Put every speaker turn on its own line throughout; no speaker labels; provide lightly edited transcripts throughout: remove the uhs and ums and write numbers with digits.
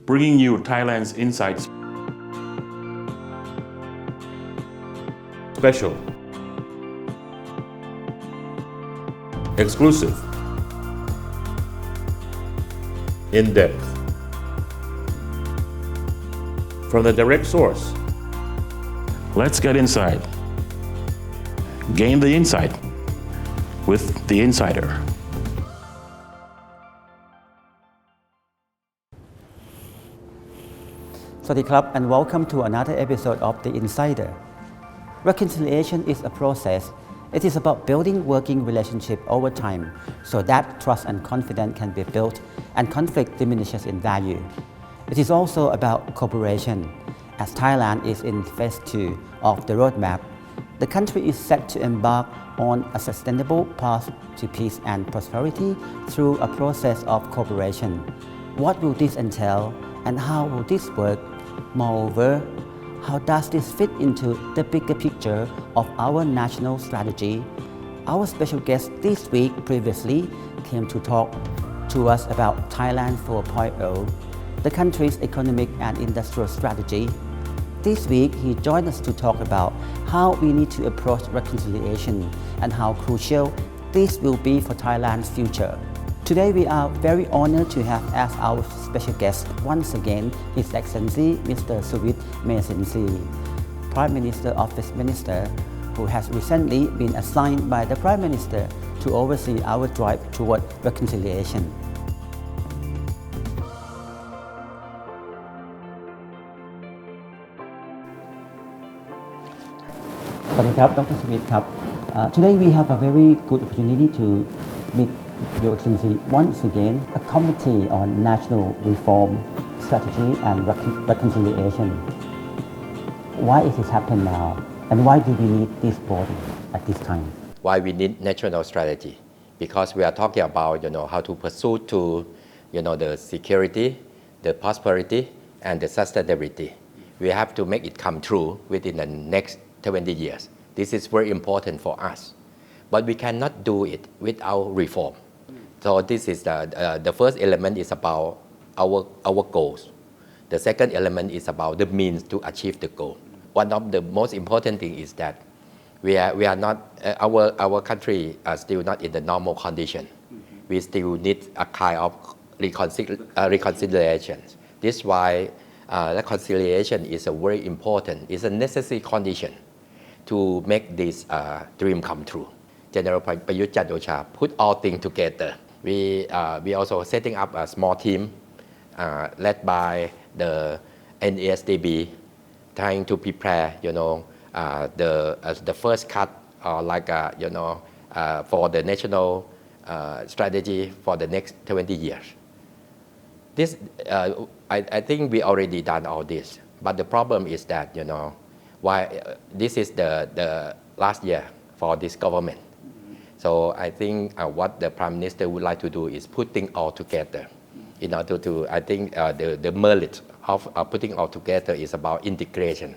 bringing you Thailand's insights. Special, exclusive, in-depth, from the direct source. Let's get inside. Gain the insight with the insider.
Sawasdee and welcome to another episode of The Insider. Reconciliation is a process. It is about building working relationship over time so that trust and confidence can be built and conflict diminishes in value. It is also about cooperation. As Thailand is in phase 2 of the roadmap, the country is set to embark on a sustainable path to peace and prosperity through a process of cooperation. What will this entail and how will this work? Moreover, how does this fit into the bigger picture of our national strategy? Our special guest this week previously came to talk to us about Thailand 4.0, the country's economic and industrial strategy. This week, he joined us to talk about how we need to approach reconciliation and how crucial this will be for Thailand's future. Today, we are very honored to have as our special guest once again His Excellency Mr. Suvit Mesensi, Prime Minister of Westminster, who has recently been assigned by the Prime Minister to oversee our drive toward reconciliation. สวัสดีครับ Dr. Suvit ครับ Today we have a very good opportunity to meet Your Excellency once again, a committee on national reform, strategy and reconciliation. Why is this happening now, and why do we need this body at this time?
Why we need national strategy? Because we are talking about how to pursue to the security, the prosperity, and the sustainability. We have to make it come true within the next 20 years. This is very important for us, but we cannot do it without reform. So this is the first element is about our goals. The second element is about the means to achieve the goal. One of the most important thing is that we are not our country are still not in the normal condition. We still need a kind of reconciliation. This is why reconciliation is a very important. It's a necessary condition to make this dream come true. General Prayut Chan-o-cha put all things together. We also setting up a small team led by the NASDB, trying to prepare, the first cut, for the national strategy for the next 20 years. This, I think we already done all this, but the problem is that, why this is the last year for this government. So I think what the Prime Minister would like to do is putting all together in order to, I think the merit of putting all together is about integration.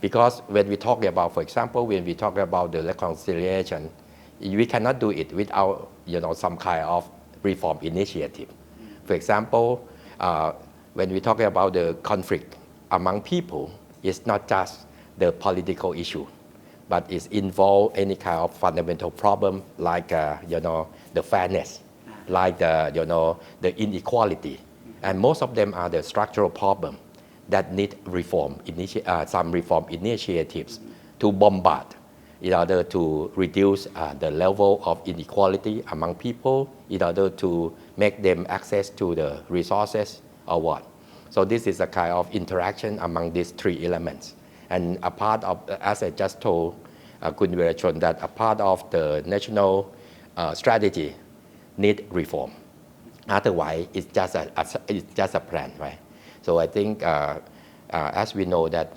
Because when we talk about, for example, when we talk about the reconciliation, we cannot do it without some kind of reform initiative. For example, when we talk about the conflict among people, it's not just the political issue, but it involves any kind of fundamental problem like the fairness, like the inequality, and most of them are the structural problem that need reform. Some reform initiatives to bombard in order to reduce the level of inequality among people, in order to make them access to the resources or what. So this is a kind of interaction among these three elements. And a part of, as I just told Kun Virachon, that a part of the national strategy need reform. Otherwise, it's just a plan, right? So I think, as we know that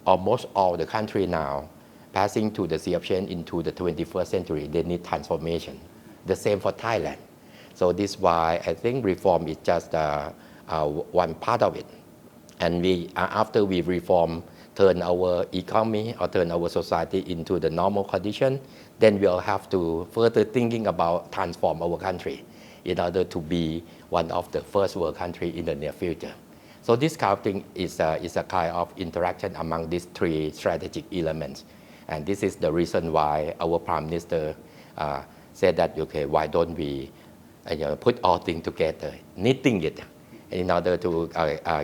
almost all the country now passing to the sea of change into the 21st century, they need transformation. The same for Thailand. So this is why I think reform is just one part of it. And after we reform, turn our economy or turn our society into the normal condition, then we'll have to further thinking about transform our country in order to be one of the first world country in the near future. So this kind of thing is a kind of interaction among these three strategic elements. And this is the reason why our Prime Minister said that, okay, why don't we put all things together, knitting it in order to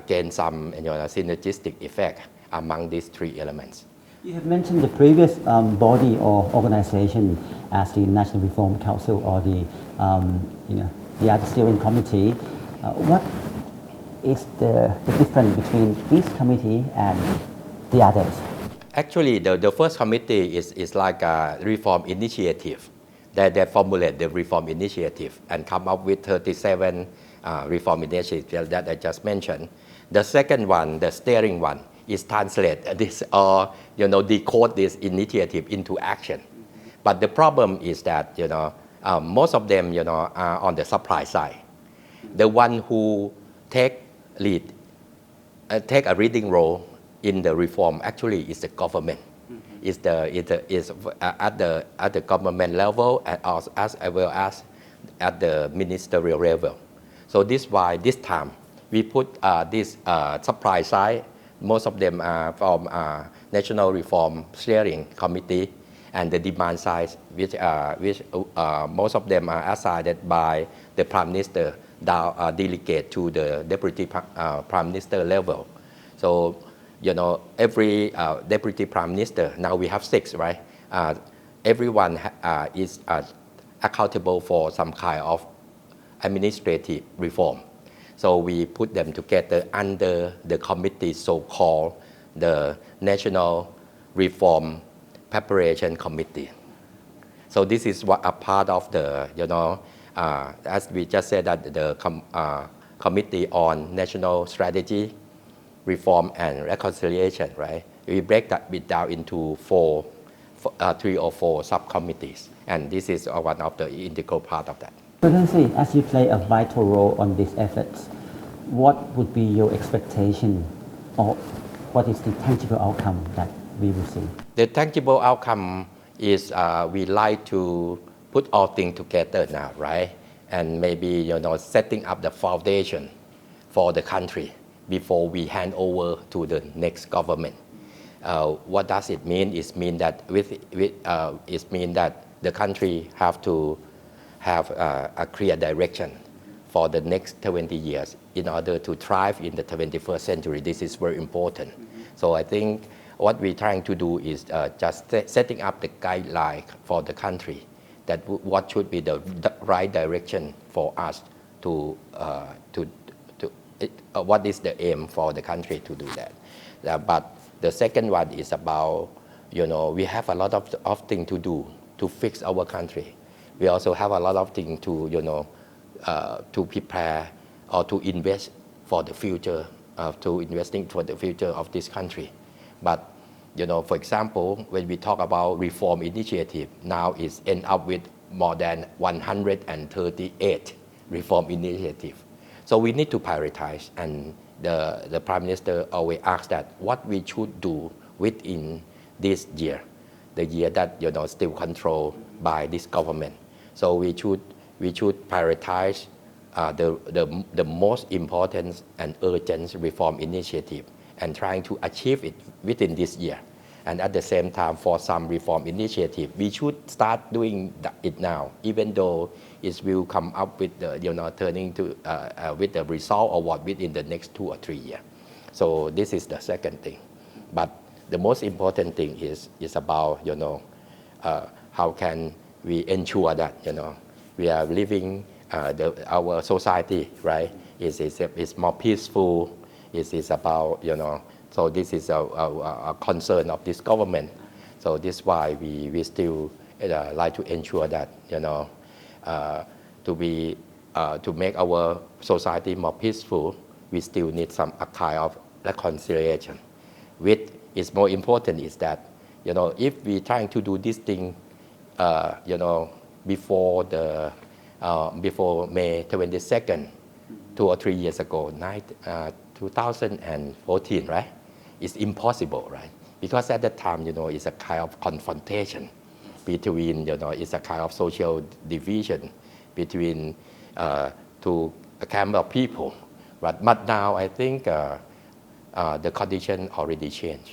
gain some synergistic effect among these three elements.
You have mentioned the previous body or organization as the National Reform Council or the other steering committee. What is the difference between this committee and the others?
Actually, the first committee is like a reform initiative. They formulate the reform initiative and come up with 37 reform initiatives that I just mentioned. The second one, the steering one, is translate this or decode this initiative into action. But the problem is that most of them are on the supply side. The one who take a leading role in the reform actually is the government. Is at the government level as well as at the ministerial level. So this is why this time we put this supply side. Most of them are from National Reform Steering Committee, and the demand side, which most of them are assigned by the Prime Minister, delegate to the Deputy Prime Minister level. So every Deputy Prime Minister, now we have 6, right? Everyone is accountable for some kind of administrative reform. So we put them together under the committee so-called the National Reform Preparation Committee. So this is what a part of the, as we just said, that the Committee on National Strategy, Reform and Reconciliation, right? We break that bit down into 3 or 4 subcommittees, and this is one of the integral part of that.
Presidency, as you play a vital role on these efforts, what would be your expectation or what is the tangible outcome that we will see?
The tangible outcome is we like to put all things together now, right? And maybe setting up the foundation for the country before we hand over to the next government. What does it mean? It means that the country have to have a clear direction for the next 20 years in order to thrive in the 21st century. This is very important. So I think what we're trying to do is just setting up the guideline for the country, that what should be the right direction for us to what is the aim for the country to do that. But the second one is about, we have a lot of things to do to fix our country. We also have a lot of things to prepare or to invest for the future, investing for the future of this country. But, for example, when we talk about reform initiative, now it's end up with more than 138 reform initiatives. So we need to prioritize, and the Prime Minister always asks that what we should do within this year, the year that still controlled by this government. So we should prioritize the most important and urgent reform initiative and trying to achieve it within this year. And at the same time, for some reform initiative, we should start doing it now, even though it will come up with the, turning to with the result or what within the next 2 or 3 years. So this is the second thing. But the most important thing is about, how can we ensure that, we are living our society, right? Is more peaceful. Is about, so this is a concern of this government. So this is why we still like to ensure that, to make our society more peaceful, we still need some kind of reconciliation. Which is more important is that, if we trying to do this thing, before May 22nd, 2 or 3 years ago, 2014, right? It's impossible, right? Because at that time, it's a kind of confrontation between, it's a kind of social division between two camp of people But now I think the condition already changed.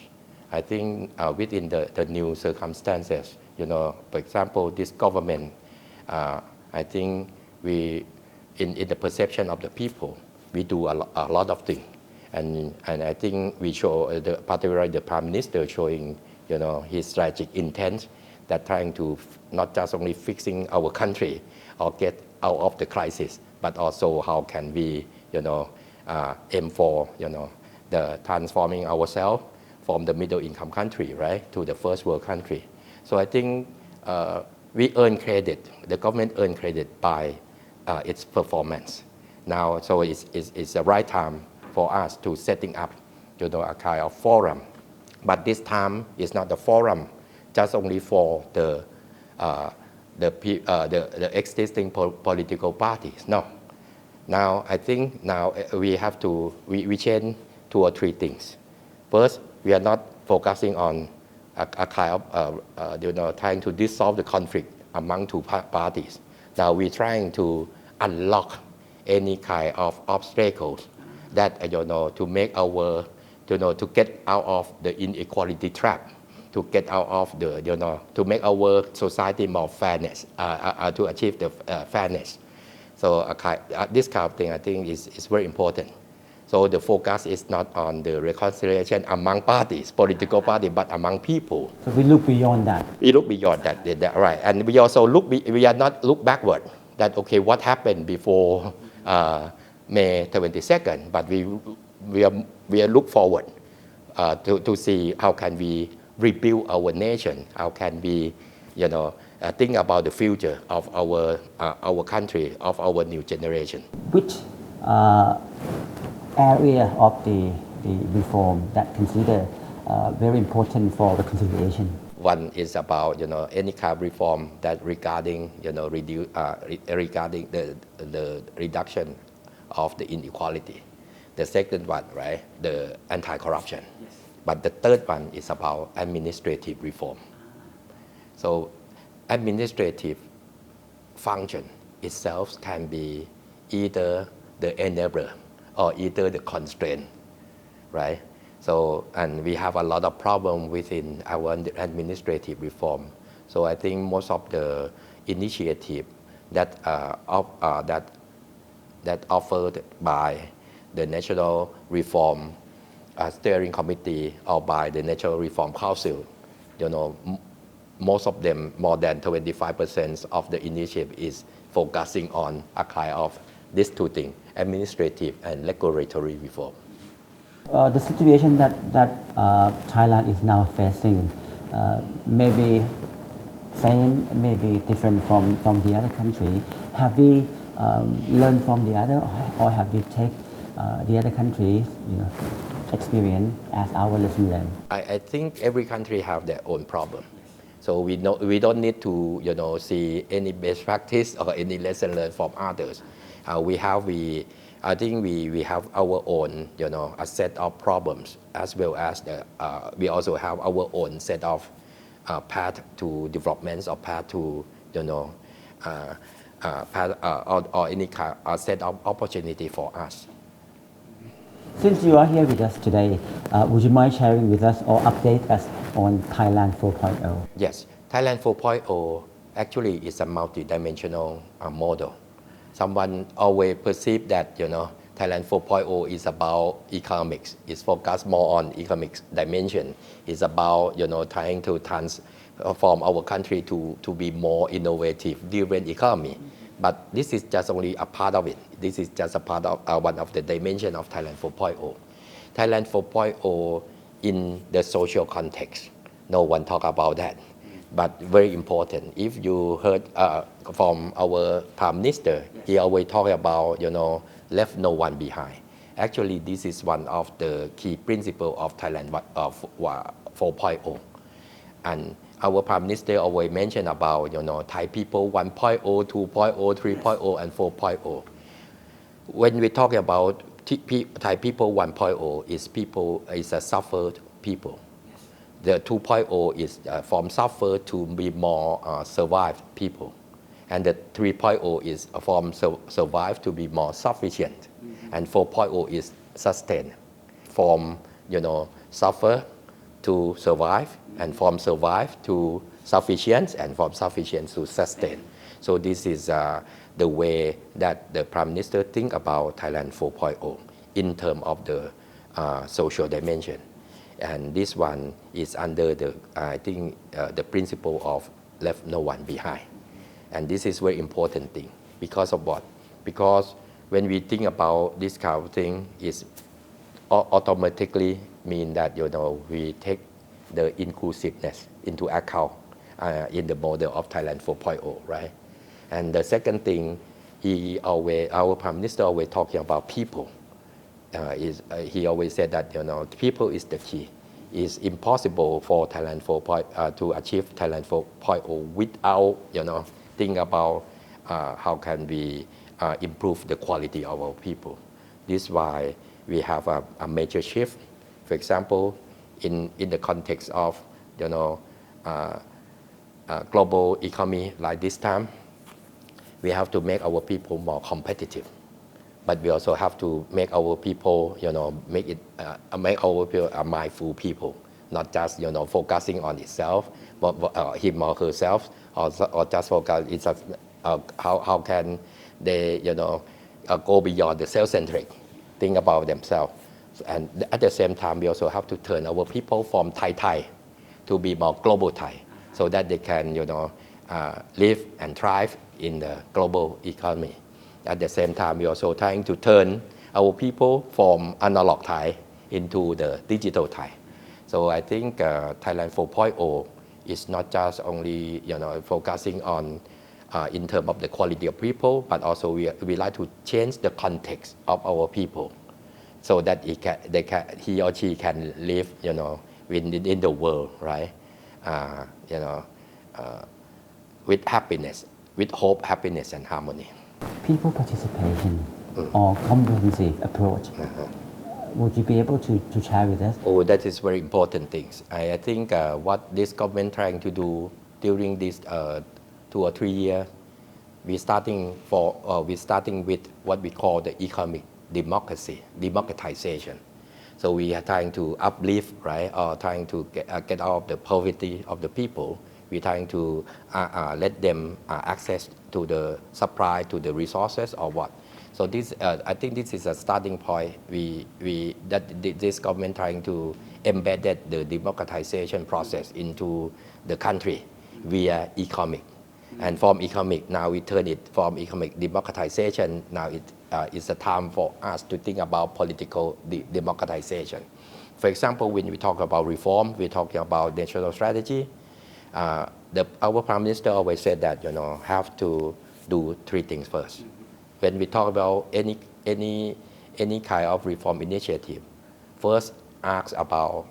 I think within the new circumstances, for example, this government, I think in the perception of the people, we do a lot of things. And I think we show, particularly the Prime Minister showing, his strategic intent that trying to not just only fixing our country or get out of the crisis, but also how can we, aim for, the transforming ourselves from the middle income country, right, to the first world country. So I think we earn credit, the government earn credit by its performance. Now, so it's the right time for us to setting up, a kind of forum. But this time it's not the forum just only for the existing political parties. No. Now, I think we have to, we change 2 or 3 things. First, we are not focusing on a kind of, trying to dissolve the conflict among 2 parties. Now, we're trying to unlock any kind of obstacles that, to make our, to get out of the inequality trap, to get out of the, to make our society more fairness, to achieve the fairness. So this kind of thing, I think, is very important. So the focus is not on the reconciliation among parties, political parties, but among people.
So we look beyond that.
We look beyond that, right? And we also we are not look backward. That okay, what happened before May 22nd? But we are look forward to see how can we rebuild our nation, how can we, think about the future of our country, of our new generation.
Which area of the reform that consider very important for reconciliation?
One is about, any kind of reform that regarding, regarding the reduction of the inequality. The second one, right, the anti-corruption. Yes. But the third one is about administrative reform. So administrative function itself can be either the enabler or either the constraint, right? So, and we have a lot of problem within our administrative reform. So I think most of the initiative that offered by the National Reform Steering Committee or by the National Reform Council, most of them, more than 25% of the initiative is focusing on a kind of these 2 things, administrative and regulatory reform.
The situation that Thailand is now facing may be same, may be different from the other country. Have we learned from the other, or have we taken the other countries' experience as our lesson learned?
I think every country have their own problem. So we don't need to see any best practice or any lesson learned from others. I think we have our own a set of problems, as well as we also have our own set of path to development or path to path or any kind of set of opportunity for us.
Since you are here with us today, would you mind sharing with us or update us on Thailand 4.0?
Yes, Thailand 4.0 actually is a multidimensional model. Someone always perceive that Thailand 4.0 is about economics. It's focused more on economics dimension. It's about trying to transform our country to be more innovative, driven economy. But this is just only a part of it. This is just a part of one of the dimensions of Thailand 4.0. Thailand 4.0 in the social context. No one talk about that. But very important. If you heard from our Prime Minister, he always talk about, left no one behind. Actually, this is one of the key principles of Thailand 4.0. And our Prime Minister always mentioned about, Thai people 1.0, 2.0, 3.0, and 4.0. When we talk about Thai people 1.0 is a suffered people. The 2.0 is from suffer to be more survived people. And the 3.0 is from survive to be more sufficient. and 4.0 is sustain, from suffer to survive, and from survive to sufficient, and from sufficient to sustain. So this is the way that the Prime Minister think about Thailand 4.0 in terms of the social dimension. And this one is under the, I think, the principle of left no one behind. And this is very important thing. Because of what? Because when we think about this kind of thing, it's automatically mean that we take the inclusiveness into account in the model of Thailand 4.0, right? And the second thing, our Prime Minister always talking about people. He always said that people is the key. It's impossible for Thailand 4.0 to achieve Thailand 4.0 without think about how can we improve the quality of our people. This is why we have a major shift. For example, in the context of global economy like this time, we have to make our people more competitive. But we also have to make our people, make our people a mindful people, not just, focusing on itself, but him or herself, or just focus. It's how can they, go beyond the self-centric, think about themselves. And at the same time, we also have to turn our people from Thai to be more global Thai, so that they can, live and thrive in the global economy. At the same time, we're also trying to turn our people from analog Thai into the digital Thai. So I think Thailand 4.0 is not just only focusing on in terms of the quality of people, but also we like to change the context of our people, so that he or she can live in the world, right? With happiness, with hope, happiness, and harmony.
People participation or comprehensive approach. Would you be able to share with us?
Oh, that is very important things. I think what this government trying to do during this 2 or 3 years, we're starting with what we call the economic democratization. So we are trying to uplift, right, or trying to get out of the poverty of the people. We're trying to let them access to the supply, to the resources, or what. So this, I think this is a starting point. This government trying to embed the democratization process into the country via economic. And from economic, now we turn it from economic democratization. Now it's a time for us to think about political democratization. For example, when we talk about reform, we're talking about national strategy. Our Prime Minister always said that have to do 3 things first. When we talk about any kind of reform initiative, first ask about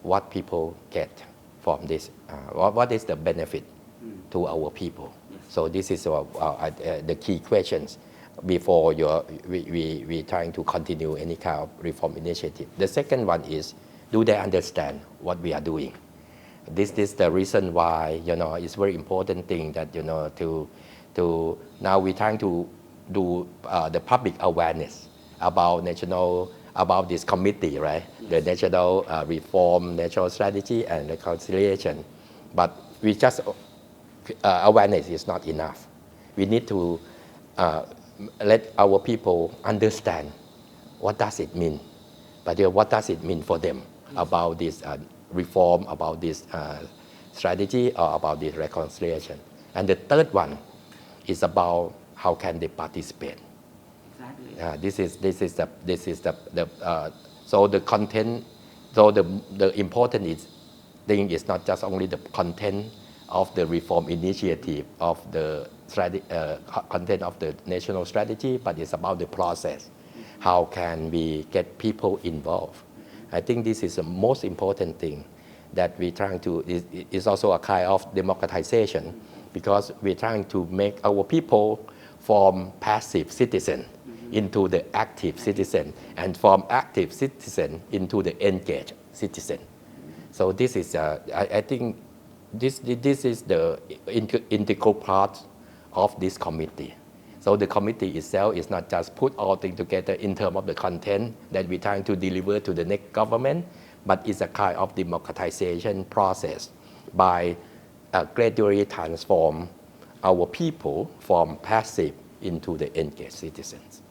what people get from this. What is the benefit to our people? So this is the key questions before we trying to continue any kind of reform initiative. The second one is, do they understand what we are doing? This is the reason why it's very important thing that to now we're trying to do the public awareness about this committee, right? The national reform, national strategy, and reconciliation. But we just awareness is not enough. We need to let our people understand what does it mean, but what does it mean for them about this reform, about this strategy, or about this reconciliation. And the third one is about how can they participate. Exactly. So the content. So the important thing is not just only the content of the reform initiative of the content of the national strategy, but it's about the process. How can we get people involved? I think this is the most important thing that we're trying to, is also a kind of democratization, because we're trying to make our people from passive citizen into the active citizen, and from active citizen into the engaged citizen. So this is, I think this is the integral part of this committee. So the committee itself is not just put all things together in terms of the content that we're trying to deliver to the next government, but it's a kind of democratization process by gradually transform our people from passive into the engaged citizens.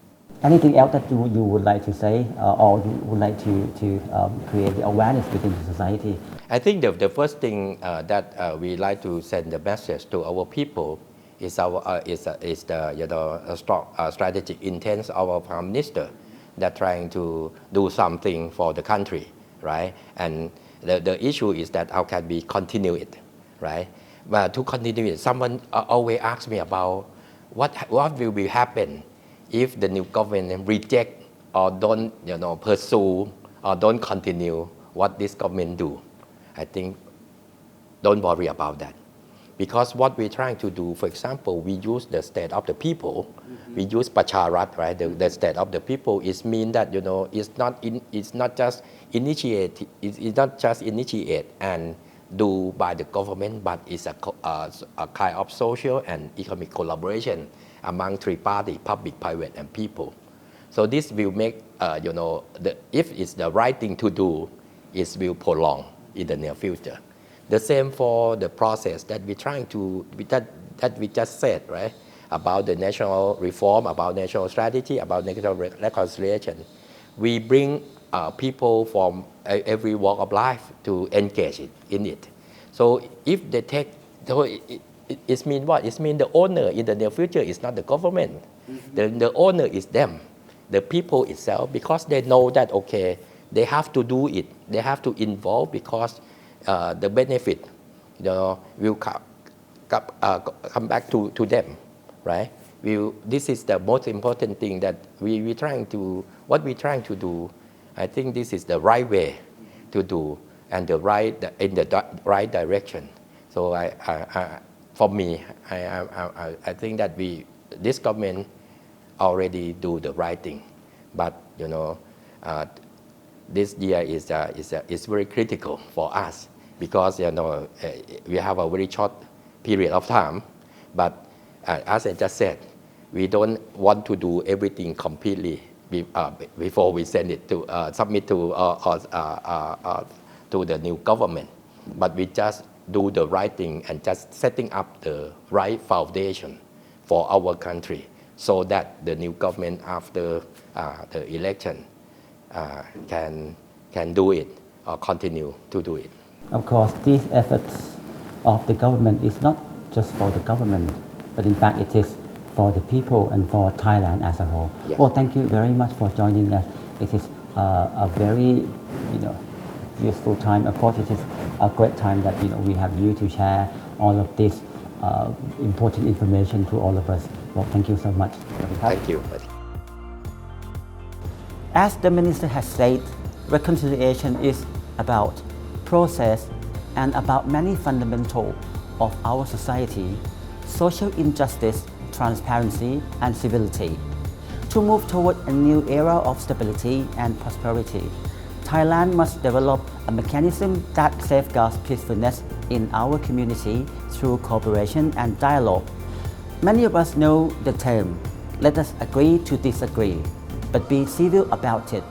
Anything else that you would like to say or you would like to create the awareness within the society?
I think the first thing that we like to send the message to our people is the strong strategic intent of our Prime Minister that trying to do something for the country, right? And the issue is that how can we continue it, right? But to continue it, someone always asks me about what will happen if the new government reject or don't pursue or don't continue what this government do. I think don't worry about that. Because what we're trying to do, for example, we use the state of the people, we use Pacharat, right? The state of the people is mean that it's not just initiate and do by the government, but it's a kind of social and economic collaboration among three parties: public, private, and people. So this will make if it's the right thing to do, it will prolong in the near future. The same for the process that we're trying to, that we just said, right? About the national reform, about national strategy, about national reconciliation. We bring people from every walk of life to engage in it. So if they take, so it means what? It means the owner in the near future is not the government. The owner is them, the people itself, because they know that, okay, they have to do it. They have to involve because the benefit will come back to them, right? This is the most important thing that we're trying to, what we're trying to do. I think this is the right way to do and in the right direction. So for me, I think that this government already do the right thing, but this year is very critical for us because we have a very short period of time. But as I just said, we don't want to do everything completely before we send it to submit to the new government. But we just do the right thing and just setting up the right foundation for our country, so that the new government after the election can do it or continue to do it.
Of course, these efforts of the government is not just for the government, but in fact it is for the people and for Thailand as a whole.
Yes.
Well, thank you very much for joining us. It is a very useful time. Of course, it is a great time that we have you to share all of this important information to all of us. Well, thank you so much.
Thank you.
As the minister has said, reconciliation is about process and about many fundamentals of our society: social injustice, transparency, and civility. To move toward a new era of stability and prosperity, Thailand must develop a mechanism that safeguards peacefulness in our community through cooperation and dialogue. Many of us know the term, let us agree to disagree, but be civil about it,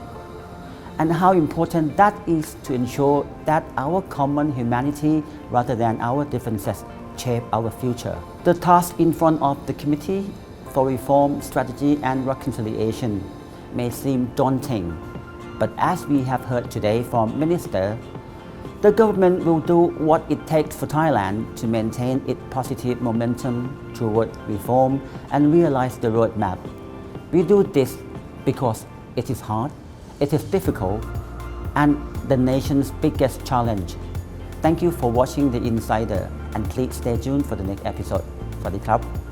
and how important that is to ensure that our common humanity rather than our differences shape our future. The task in front of the Committee for Reform, Strategy and Reconciliation may seem daunting, but as we have heard today from Minister, the government will do what it takes for Thailand to maintain its positive momentum toward reform and realize the roadmap. We do this because it is hard, it is difficult, and the nation's biggest challenge. Thank you for watching The Insider, and please stay tuned for the next episode. สวัสดีครับ